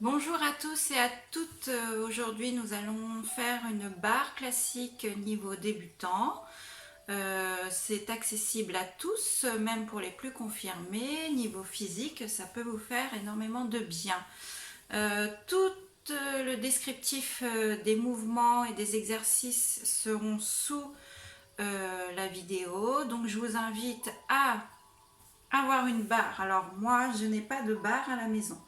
Bonjour à tous et à toutes. Aujourd'hui, nous allons faire une barre classique niveau débutant. C'est accessible à tous, même pour les plus confirmés. Niveau physique, ça peut vous faire énormément de bien. Tout le descriptif des mouvements et des exercices seront sous la vidéo. Donc, je vous invite à avoir une barre. Alors, moi, je n'ai pas de barre à la maison.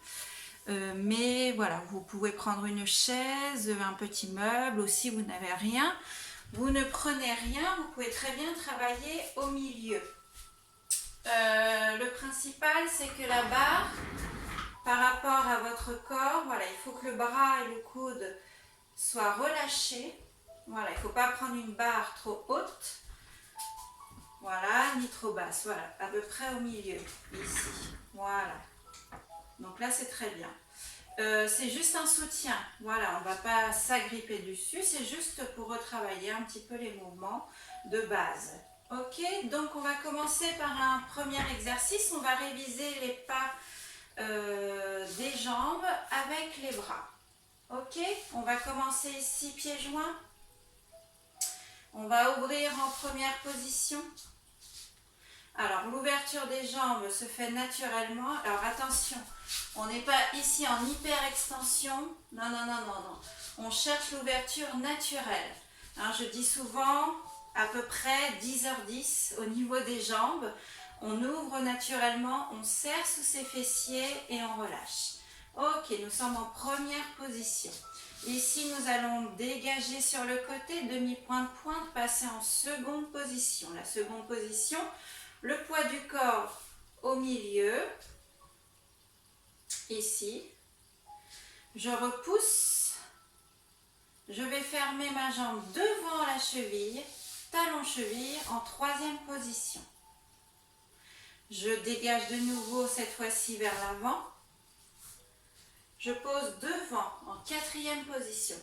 Mais voilà, vous pouvez prendre une chaise, un petit meuble, ou si vous n'avez rien, vous ne prenez rien, vous pouvez très bien travailler au milieu. Le principal, c'est que la barre, par rapport à votre corps, voilà, il faut que le bras et le coude soient relâchés. Voilà, il ne faut pas prendre une barre trop haute, voilà, ni trop basse, voilà, à peu près au milieu, ici, voilà. Donc là, c'est très bien. C'est juste un soutien, voilà, on ne va pas s'agripper dessus, c'est juste pour retravailler un petit peu les mouvements de base. Ok, donc on va commencer par un premier exercice, on va réviser les pas des jambes avec les bras. Ok, on va commencer ici, pieds joints. On va ouvrir en première position. Alors, l'ouverture des jambes se fait naturellement. Alors, attention, on n'est pas ici en hyper-extension. Non, non, non, non, non. On cherche l'ouverture naturelle. Hein, je dis souvent à peu près 10h10 au niveau des jambes. On ouvre naturellement, on serre sous ses fessiers et on relâche. Ok, nous sommes en première position. Ici, nous allons dégager sur le côté, demi-pointe-pointe, passer en seconde position. La seconde position, le poids du corps au milieu, ici. Je repousse. Je vais fermer ma jambe devant la cheville, talon-cheville en troisième position. Je dégage de nouveau cette fois-ci vers l'avant. Je pose devant en quatrième position.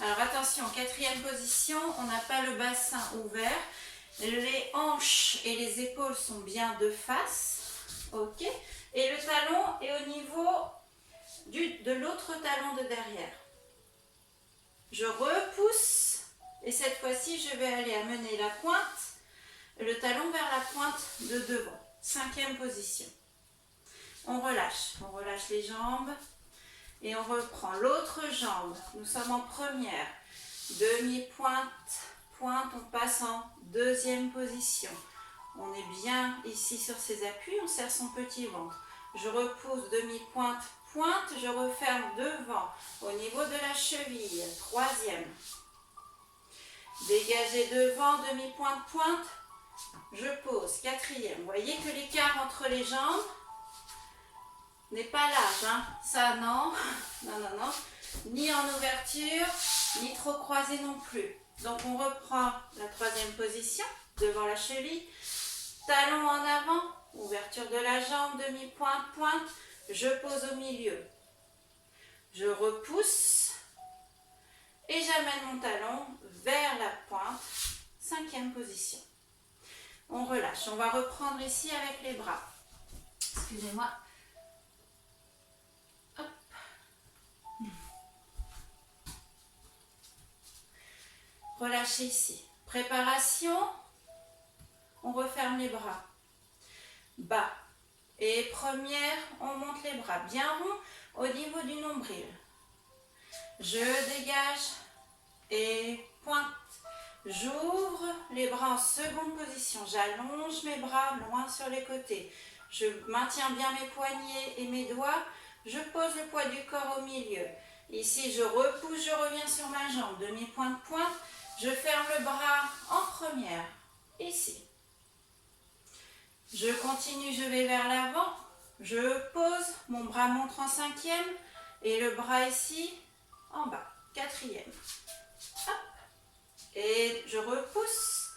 Alors attention, quatrième position, on n'a pas le bassin ouvert. Les hanches et les épaules sont bien de face. Ok. Et le talon est au niveau de l'autre talon de derrière. Je repousse et cette fois-ci, je vais aller amener la pointe, le talon vers la pointe de devant. Cinquième position. On relâche les jambes et on reprend l'autre jambe. Nous sommes en première. Demi-pointe, pointe, on passe en deuxième position. On est bien ici sur ses appuis, on serre son petit ventre. Je repousse demi-pointe, pointe, je referme devant au niveau de la cheville. Troisième. Dégagez devant, demi-pointe, pointe. Je pose. Quatrième. Vous voyez que l'écart entre les jambes n'est pas large. Hein. Ça, non. Non, non, non. Ni en ouverture, ni trop croisé non plus. Donc, on reprend la troisième position devant la cheville. Talon en avant, ouverture de la jambe, demi-pointe, pointe. Je pose au milieu. Je repousse et j'amène mon talon vers la pointe. Cinquième position. On relâche. On va reprendre ici avec les bras. Excusez-moi. Hop. Relâchez ici. Préparation. On referme les bras. Bas. Et première, on monte les bras bien ronds au niveau du nombril. Je dégage et pointe. J'ouvre les bras en seconde position. J'allonge mes bras loin sur les côtés. Je maintiens bien mes poignets et mes doigts. Je pose le poids du corps au milieu. Ici, je repousse, je reviens sur ma jambe. Demi-pointe, pointe. Je ferme le bras en première. Ici. Je continue, je vais vers l'avant. Je pose, mon bras monte en cinquième. Et le bras ici, en bas. Quatrième. Hop. Et je repousse.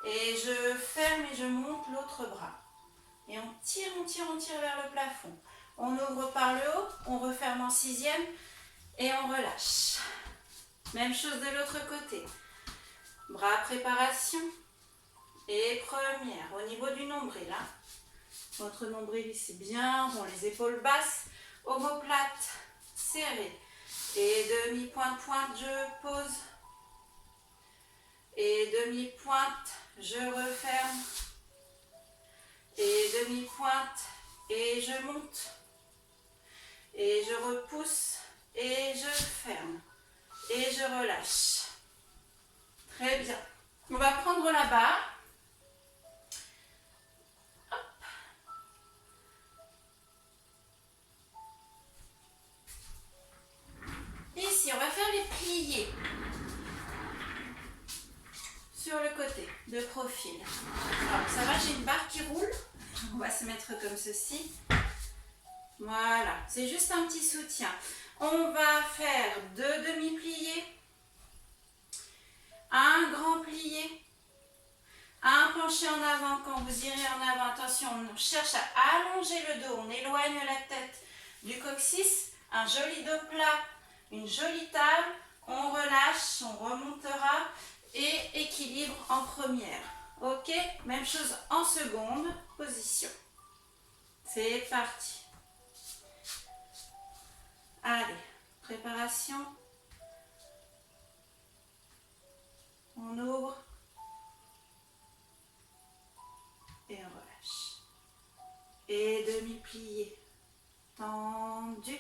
Et je ferme et je monte l'autre bras. Et on tire, on tire, on tire vers le plafond. On ouvre par le haut, on referme en sixième et on relâche. Même chose de l'autre côté. Bras préparation. Et première, au niveau du nombril. Hein. Votre nombril ici bien rond, les épaules basses, omoplate, serré. Et demi-pointe, pointe, je pose. Et demi-pointe, je referme. Et demi-pointe, et je monte. Et je repousse, et je ferme. Et je relâche. Très bien. On va prendre la barre. Ici, on va faire les pliés sur le côté, de profil. Alors, ça va, j'ai une barre qui roule. On va se mettre comme ceci. Voilà, c'est juste un petit soutien. On va faire 2 demi-pliés, un grand plié, un penché en avant. Quand vous irez en avant, attention, on cherche à allonger le dos, on éloigne la tête du coccyx, un joli dos plat, une jolie table, on relâche, on remontera et équilibre en première. Ok, même chose en seconde position. C'est parti. Allez, préparation. On ouvre et on relâche. Et demi-plié, tendu.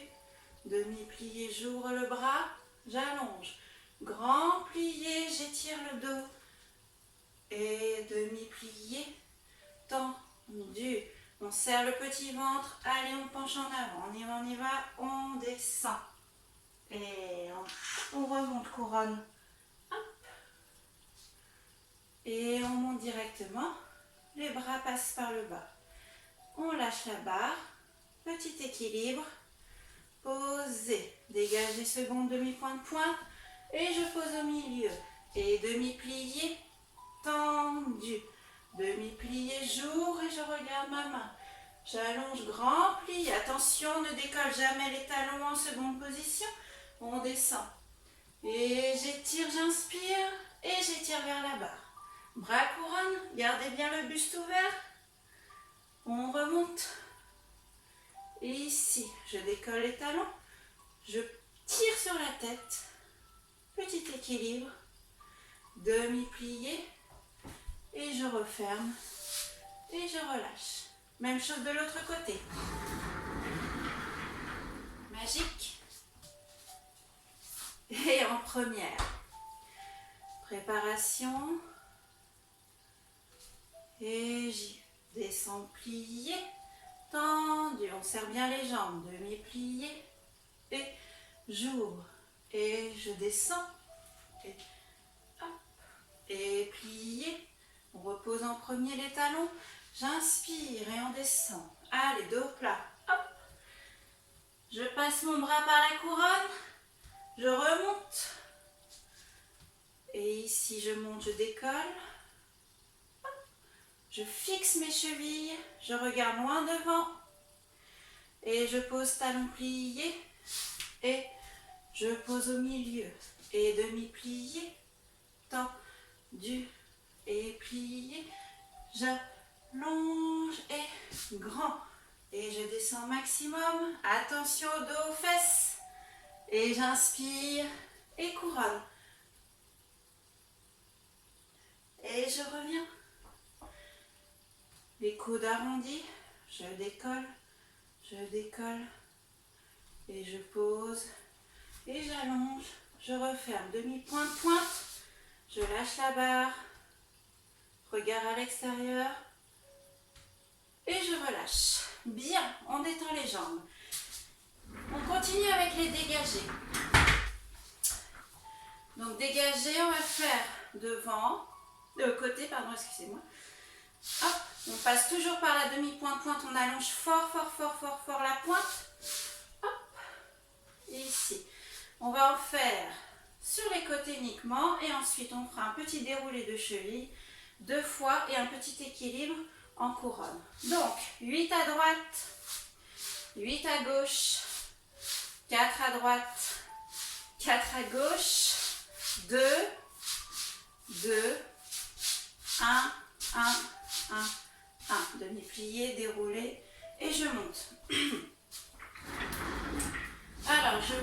Demi-plié, j'ouvre le bras, j'allonge. Grand plié, j'étire le dos. Et demi-plié, tendu. On serre le petit ventre. Allez, on penche en avant. On y va, on descend. Et on remonte couronne. Hop. Et on monte directement. Les bras passent par le bas. On lâche la barre. Petit équilibre. Posez. Dégagez seconde demi-pointe, pointe. Et je pose au milieu. Et demi-plié, tendu. Demi-plié, j'ouvre et je regarde ma main. J'allonge, grand pli. Attention, ne décolle jamais les talons en seconde position. On descend. Et j'étire, j'inspire. Et j'étire vers la barre. Bras couronne, gardez bien le buste ouvert. On remonte. Et ici, je décolle les talons. Je tire sur la tête. Petit équilibre. Demi-plié. Et je referme. Et je relâche. Même chose de l'autre côté. Magique. Et en première. Préparation. Et j'y descends, plié. Tendu. On serre bien les jambes. Demi-plié. Et j'ouvre. Et je descends. Et hop. Et plié. On repose en premier les talons. J'inspire et on descend. Allez, dos plat. Hop. Je passe mon bras par la couronne. Je remonte. Et ici, je monte, je décolle. Hop. Je fixe mes chevilles. Je regarde loin devant. Et je pose talon plié. Et je pose au milieu. Et demi-plié. Tendu. Et plié. J'allonge et grand. Et je descends maximum. Attention au dos, aux fesses. Et j'inspire et couronne. Et je reviens. Les coudes arrondis. Je décolle. Je décolle. Et je pose. Et j'allonge. Je referme. Demi-pointe, pointe. Je lâche la barre. Regard à l'extérieur. Et je relâche. Bien, on détend les jambes. On continue avec les dégagés. Donc dégagés, on va faire devant, de côté, pardon, excusez-moi. Hop, on passe toujours par la demi-pointe, pointe, on allonge fort, fort, fort, fort, fort la pointe. Hop, et ici. On va en faire sur les côtés uniquement et ensuite on fera un petit déroulé de cheville 2 fois et un petit équilibre en couronne. Donc 8 à droite, 8 à gauche, 4 à droite, 4 à gauche, 2, 2, 1, 1, 1, 1. Demi-plié, déroulé et je monte. Alors je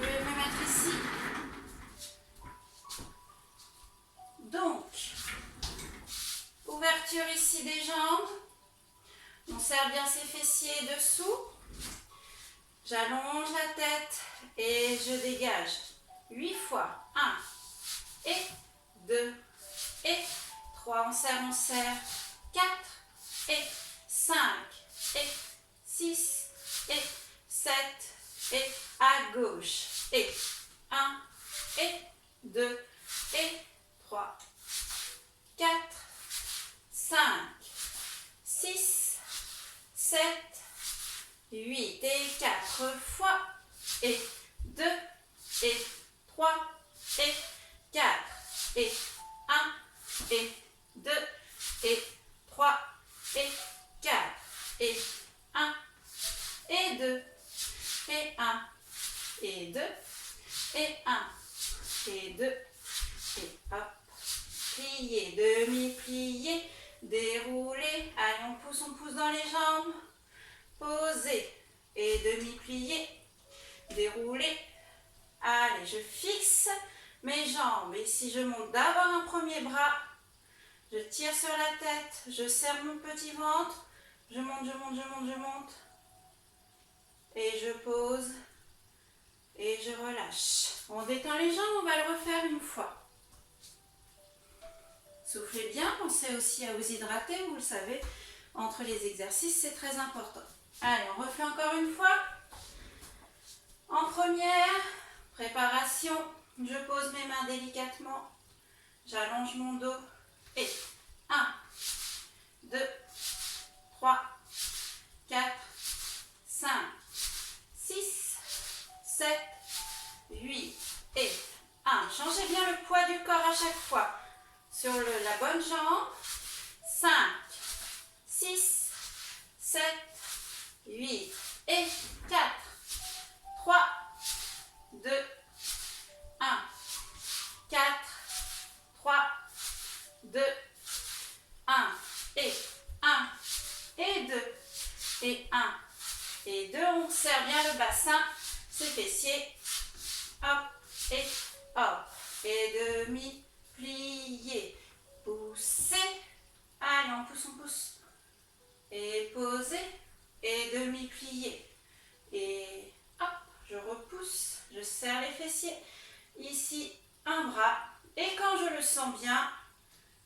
serre bien ses fessiers dessous. J'allonge la tête et je dégage. 8 fois. 1 et 2 et 3. On serre. 4 et 5 et 6 et 7 et à gauche. Et 1 et 2 et 3, 4, 5, 6, 7, 8 et 4 fois. Et 2 et 3 et 4 et 1 et 2 et 3 et 4 et 1 et 2 et 1 et 2 et 1 et 2 et hop, plié, demi-plié, déroulé, allez on pousse dans les jambes, posé et demi-plié, déroulé, allez je fixe mes jambes, ici je monte d'abord un premier bras, je tire sur la tête, je serre mon petit ventre, je monte, et je pose, et je relâche. On détend les jambes, on va le refaire une fois. Soufflez bien, pensez aussi à vous hydrater, vous le savez, entre les exercices, c'est très important. Allez, on refait encore une fois. En première, préparation, je pose mes mains délicatement, j'allonge mon dos et 1, 2, 3, 4, 5, 6, 7, 8 et 1. Changez bien le poids du corps à chaque fois. Sur la bonne jambe, 5, 6, 7, 8 et 4, 3, 2, 1, 4, 3, 2, 1 et 1 et 2 et 1 et 2. On serre bien le bassin, ses fessiers, hop et hop et demi. Plier, pousser, allez on pousse, et poser, et demi-plier, et hop, je repousse, je serre les fessiers, ici un bras, et quand je le sens bien,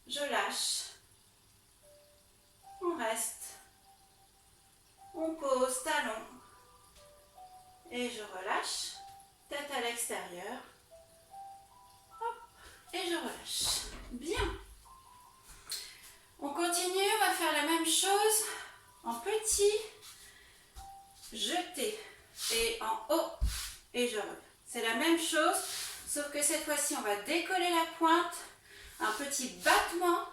je lâche, on reste, on pose, talon, et je relâche, tête à l'extérieur, et je relâche. Bien. On continue, on va faire la même chose en petit, jeté et en haut et je reviens. C'est la même chose, sauf que cette fois-ci, on va décoller la pointe, un petit battement.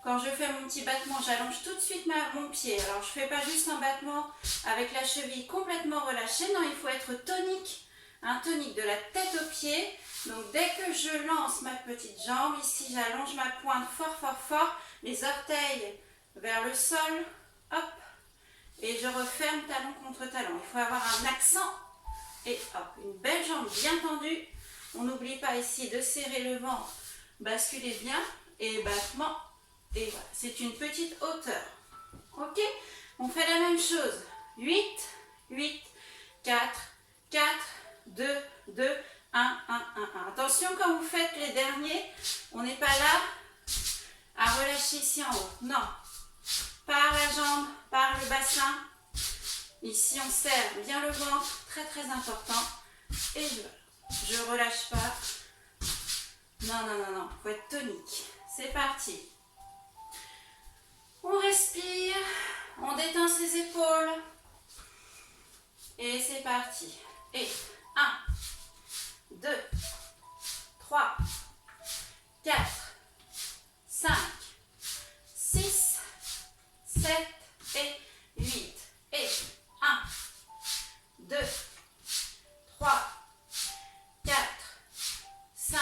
Quand je fais mon petit battement, j'allonge tout de suite mon pied. Alors, je ne fais pas juste un battement avec la cheville complètement relâchée. Non, il faut être tonique, un tonique de la tête aux pieds. Donc dès que je lance ma petite jambe, ici j'allonge ma pointe fort, les orteils vers le sol, hop, et je referme talon contre talon. Il faut avoir un accent et hop, une belle jambe bien tendue. On n'oublie pas ici de serrer le ventre, basculer bien et battement. Et voilà, c'est une petite hauteur. Ok, on fait la même chose. 8, 8, 4, 4, 2, 2, 1, 1, 1, 1. Attention quand vous faites les derniers, on n'est pas là à relâcher ici en haut. Non, par la jambe, par le bassin. Ici on serre bien le ventre, très important. Et je relâche pas. Non, il faut être tonique. C'est parti. On respire, on détend ses épaules. Et c'est parti. Et 1, 2, 3, 4, 5, 6, 7 et 8. Et 1, 2, 3, 4, 5,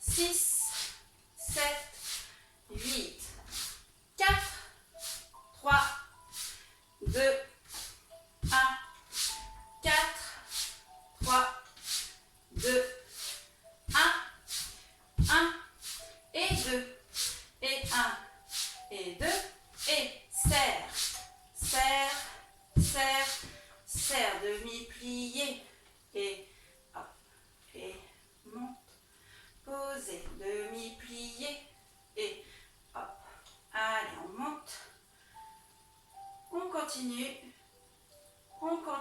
6, 7, 8. 4, 3, 2, 1, 4, 3, 2, 1 et 2, et 1, et 2, et serre,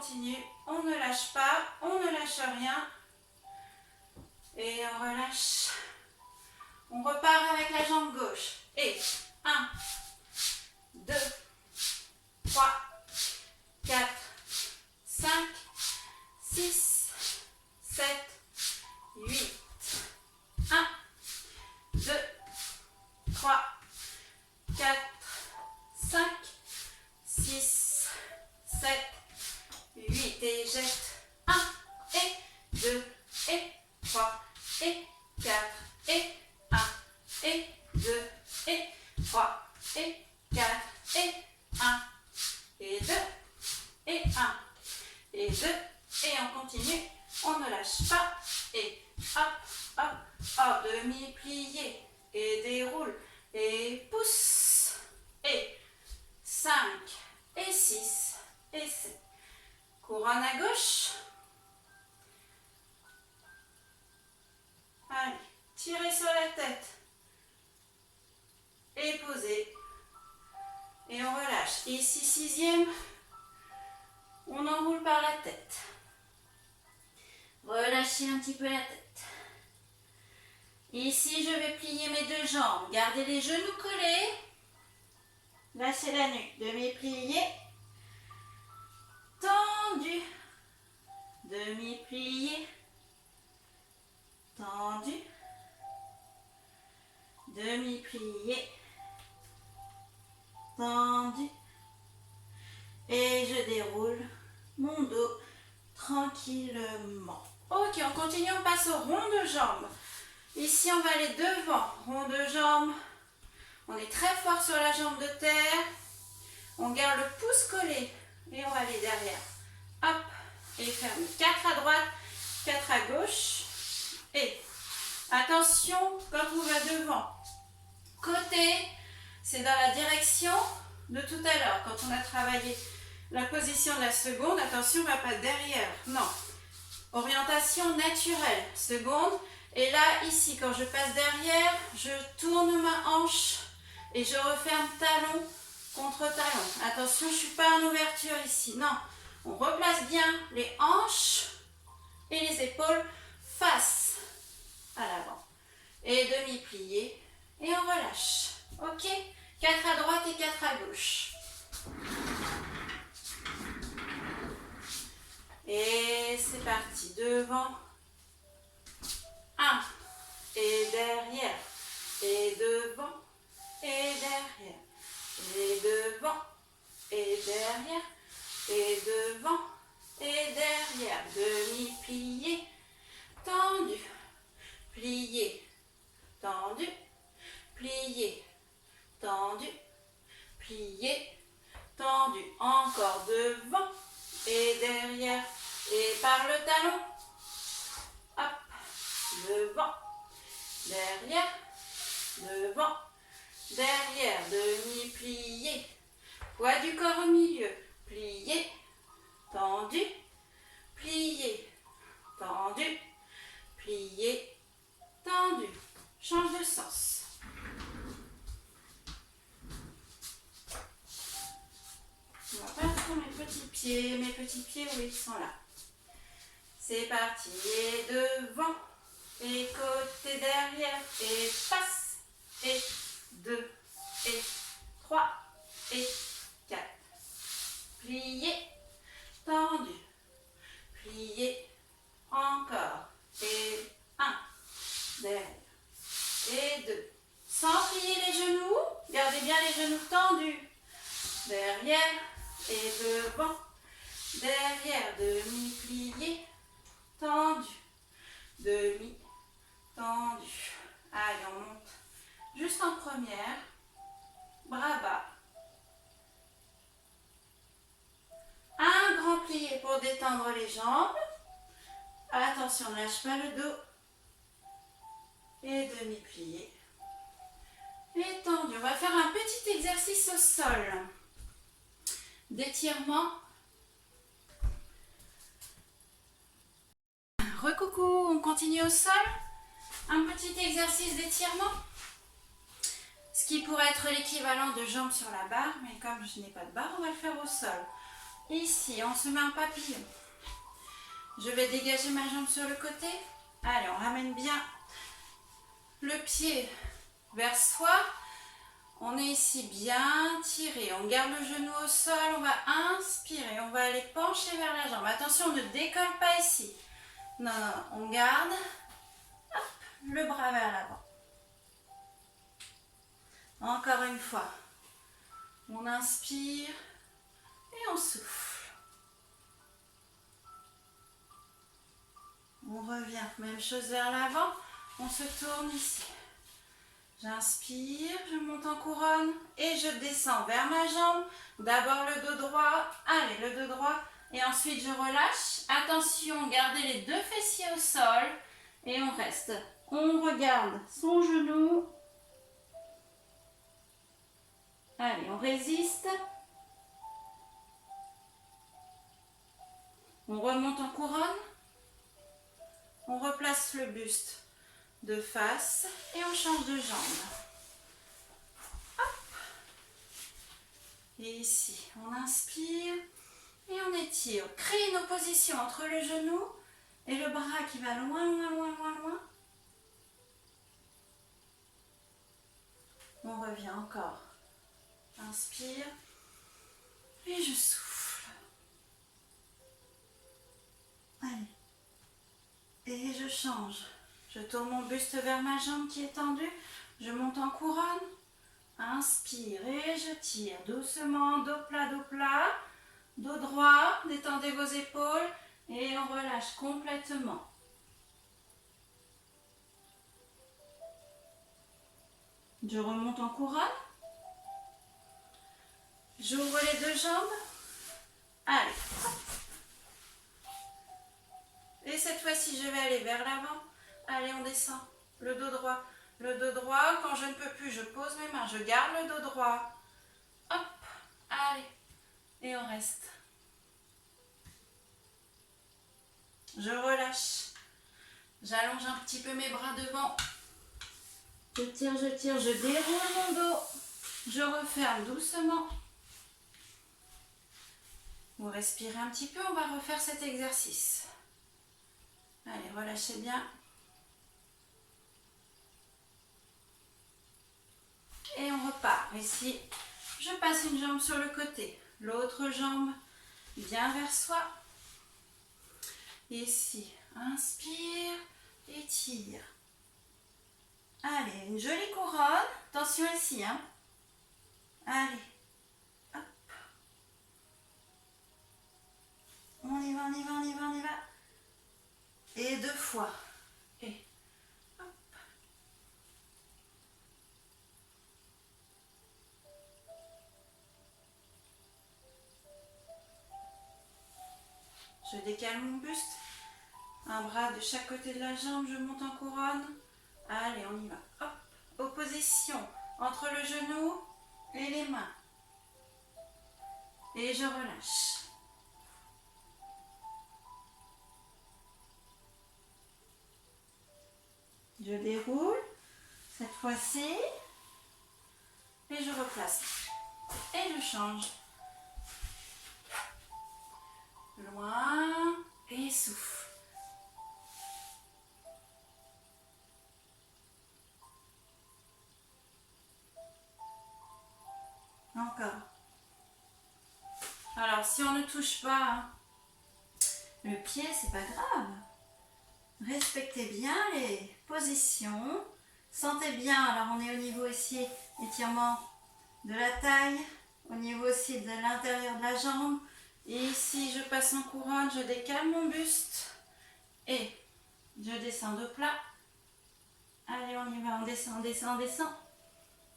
continue, on ne lâche pas, on ne lâche rien. Et on relâche. On repart avec la jambe gauche. Et 1, 2, 3, 4, 5, 6, 7, 8. 1, 2, 3, 4, 5, 6, 7, 8. Et jette. 1, et 2, et 3, et 4, et 1, et 2, et 3, et 4, et 1, et 2, et 1, et 2, et on continue, on ne lâche pas, et hop, hop, hop, demi-plié, et déroule, et pousse, et 5, et 6, et 7. Couronne à gauche. Allez, tirez sur la tête. Et posez. Et on relâche. Ici, 6e. On enroule par la tête. Relâchez un petit peu la tête. Ici, je vais plier mes deux jambes. Gardez les genoux collés. Lâchez la nuque. Demi-plié. Tendu. Demi-plié. Tendu. Demi-plié. Tendu. Et je déroule mon dos tranquillement. Ok, on continue, on passe au rond de jambes. Ici, on va aller devant. Rond de jambes. On est très fort sur la jambe de terre. On garde le pouce collé. Et on va aller derrière. Hop. Et ferme. 4 à droite, 4 à gauche. Et attention, quand on va devant. Côté, c'est dans la direction de tout à l'heure. Quand on a travaillé la position de la seconde, attention, on ne va pas derrière. Non. Orientation naturelle. Seconde. Et là, ici, quand je passe derrière, je tourne ma hanche et je referme talon contre talon. Attention, je ne suis pas en ouverture ici. Non. On replace bien les hanches et les épaules face à l'avant. Et demi-plié. Et on relâche. Ok? 4 à droite et 4 à gauche. Et c'est parti. Devant. 1. Et derrière. Et devant. Et derrière. Et devant. Et derrière. Et devant. Et derrière. Demi-plié. Tendu. Plié. Tendu. Plié. Tendu. Plié. Tendu. Encore devant. Et derrière. Et par le talon. Hop. Devant. Derrière. Devant. Derrière. Demi-plié. Poids du corps au milieu. Plié. Tendu. Plié. Tendu. Plié. Tendu. Change de sens. On va faire mes petits pieds où ils sont là. C'est parti. Et devant. Et côté derrière. Et passe. Et 2. Et 3. Et 4. Plié. Tendu. Plié. Encore. Et 1. Derrière. Et 2. Sans plier les genoux. Gardez bien les genoux tendus. Derrière. Et devant. Derrière. Demi-plié. Tendu. Demi. Tendu. Allez, on monte juste en première. Bras bas. Un grand plié pour détendre les jambes. Attention, ne lâche pas le dos. Et demi-plié. Et tendu. On va faire un petit exercice au sol. D'étirement. Recoucou, on continue au sol. Un petit exercice d'étirement. Ce Ce qui pourrait être l'équivalent de jambes sur la barre, mais comme je n'ai pas de barre, on va le faire au sol. Ici, on se met en papillon. Je vais dégager ma jambe sur le côté. Allez, on ramène bien le pied vers soi. On est ici bien tiré. On garde le genou au sol. On va inspirer. On va aller pencher vers la jambe. Attention, on ne décolle pas ici. Non, non, non. On garde hop, le bras vers l'avant. Encore une fois. On inspire et on souffle. On revient. Même chose vers l'avant. On se tourne ici. J'inspire, je monte en couronne et je descends vers ma jambe. D'abord le dos droit. Allez, le dos droit. Et ensuite je relâche. Attention, gardez les deux fessiers au sol. Et on reste. On regarde son genou. Allez, on résiste. On remonte en couronne. On replace le buste de face et on change de jambe. Hop. Et ici, on inspire et on étire. Crée une opposition entre le genou et le bras qui va loin, loin, loin, loin, loin. On revient encore. Inspire et je souffle. Allez. Et je change. Je tourne mon buste vers ma jambe qui est tendue. Je monte en couronne. Inspire et je tire doucement. Dos plat, dos plat. Dos droit. Détendez vos épaules. Et on relâche complètement. Je remonte en couronne. J'ouvre les deux jambes. Allez. Et cette fois-ci, je vais aller vers l'avant. Allez, on descend. Le dos droit. Le dos droit, quand je ne peux plus, je pose mes mains. Je garde le dos droit. Hop. Allez. Et on reste. Je relâche. J'allonge un petit peu mes bras devant. Je tire, je déroule mon dos. Je referme doucement. Vous respirez un petit peu, on va refaire cet exercice. Allez, relâchez bien. Et on repart. Ici, je passe une jambe sur le côté. L'autre jambe bien vers soi. Ici, inspire, étire. Allez, une jolie couronne. Attention ici, hein. Allez. Hop. On y va, on y va, on y va, on y va. Et deux fois. Et hop. Je décale mon buste. Un bras de chaque côté de la jambe, je monte en couronne. Allez, on y va. Hop. Opposition entre le genou et les mains. Et je relâche. Je déroule, cette fois-ci, et je replace. Et je change. Loin, et souffle. Encore. Alors, si on ne touche pas le pied, c'est pas grave. Respectez bien les positions. Sentez bien, alors on est au niveau ici, étirement de la taille, au niveau aussi de l'intérieur de la jambe. Et ici, je passe en couronne, je décale mon buste. Et je descends de plat. Allez, on y va, on descend, on descend, on descend.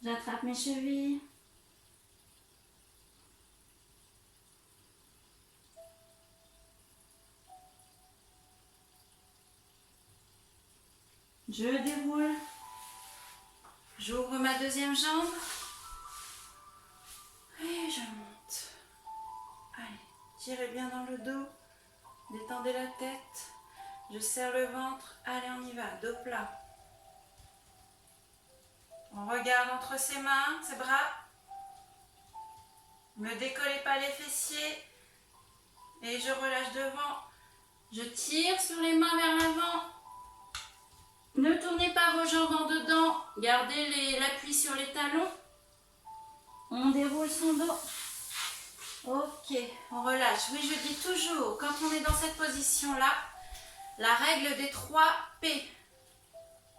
J'attrape mes chevilles. Je déroule. J'ouvre ma deuxième jambe. Et je monte. Allez, tirez bien dans le dos. Détendez la tête. Je serre le ventre. Allez, on y va. Dos plat. On regarde entre ses mains, ses bras. Ne décollez pas les fessiers. Et je relâche devant. Je tire sur les mains vers l'avant. Ne tournez pas vos jambes en dedans. Gardez l'appui sur les talons. On déroule son dos. Ok, on relâche. Oui, je dis toujours, quand on est dans cette position-là, la règle des 3 P.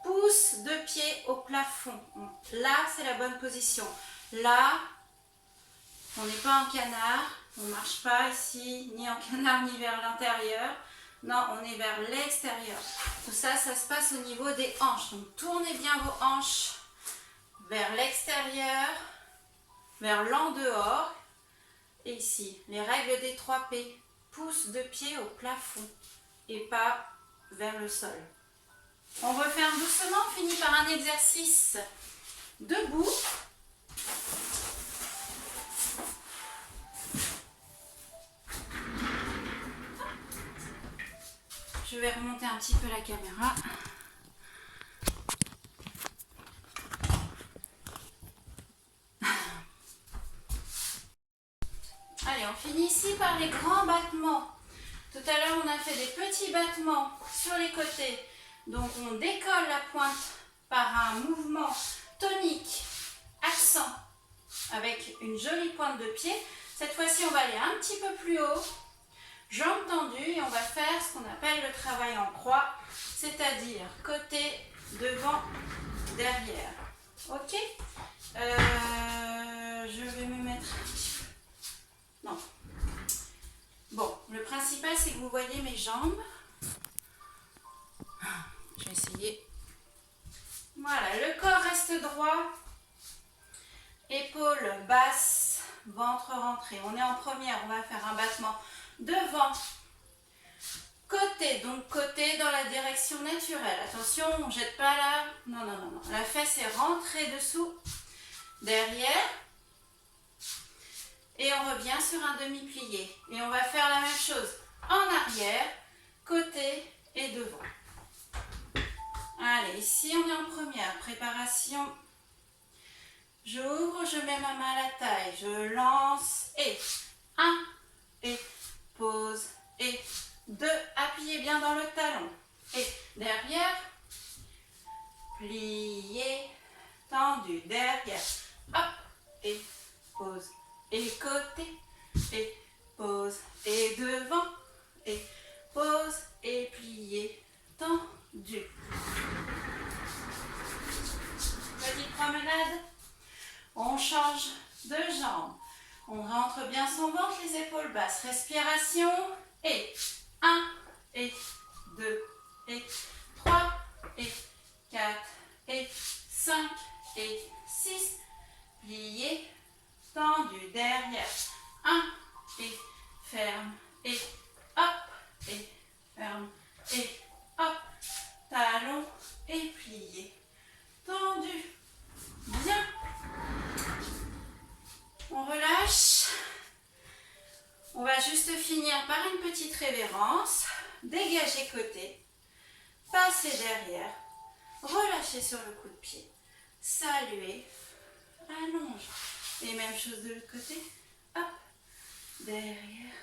Pouce de pied au plafond. Là, c'est la bonne position. Là, on n'est pas en canard. On ne marche pas ici, ni en canard, ni vers l'intérieur. Non, on est vers l'extérieur. Tout ça, ça se passe au niveau des hanches. Donc, tournez bien vos hanches vers l'extérieur, vers l'en-dehors. Et ici, les règles des 3 P. Pouce de pied au plafond et pas vers le sol. On referme doucement, on finit par un exercice debout. Je vais remonter un petit peu la caméra. Allez, on finit ici par les grands battements. Tout à l'heure, on a fait des petits battements sur les côtés. Donc, on décolle la pointe par un mouvement tonique, accent, avec une jolie pointe de pied. Cette fois-ci, on va aller un petit peu plus haut, jambes tendues, et on va faire ce qu'on appelle le travail en croix, c'est-à-dire côté, devant, derrière. Ok? Je vais me mettre un petit peu. Non. Bon, le principal, c'est que vous voyez mes jambes. Je vais essayer. Voilà, le corps reste droit. Épaules basses, ventre rentré. On est en première, on va faire un battement devant, côté, donc côté dans la direction naturelle. Attention, on ne jette pas là. Non, non, non, non. La fesse est rentrée dessous, derrière. Et on revient sur un demi-plié. Et on va faire la même chose en arrière, côté et devant. Allez, ici on est en première. Préparation. J'ouvre, je mets ma main à la taille. Je lance et 1 et pose et 2. Appuyez bien dans le talon. Et derrière, plié, tendu. Derrière, hop, et pose. Et côté, et pose, et devant, et pose, et plié, tendu. Petite promenade, on change de jambe. On rentre bien son ventre, les épaules basses. Respiration, et 1, et 2, et 3, et 4, et 5, et 6, plié, tendu, derrière, 1, et ferme, et hop, et ferme, et hop, talon, et plié, tendu, bien, on relâche, on va juste finir par une petite révérence, dégager côté, passer derrière, relâcher sur le coup de pied, saluer, allonge. Et même chose de l'autre côté. Hop, derrière,